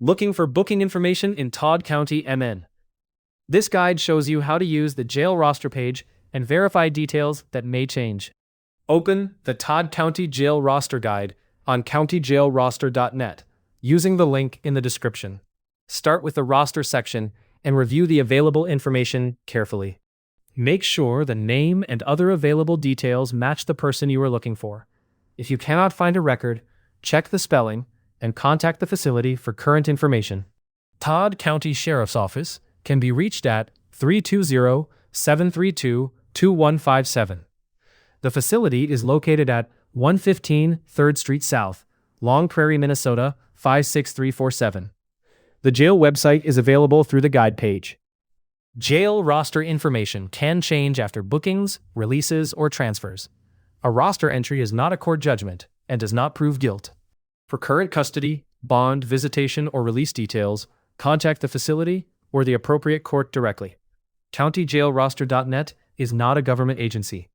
Looking for booking information in Todd County, MN. This guide shows you how to use the jail roster page and verify details that may change. Open the Todd County Jail Roster Guide on countyjailroster.net using the link in the description. Start with the roster section and review the available information carefully. Make sure the name and other available details match the person you are looking for. If you cannot find a record, check the spelling and contact the facility for current information. Todd County Sheriff's Office can be reached at 320-732-2157. The facility is located at 115 3rd Street South, Long Prairie, Minnesota 56347. The jail website is available through the guide page. Jail roster information can change after bookings, releases, or transfers. A roster entry is not a court judgment and does not prove guilt. For current custody, bond, visitation, or release details, contact the facility or the appropriate court directly. CountyJailRoster.net is not a government agency.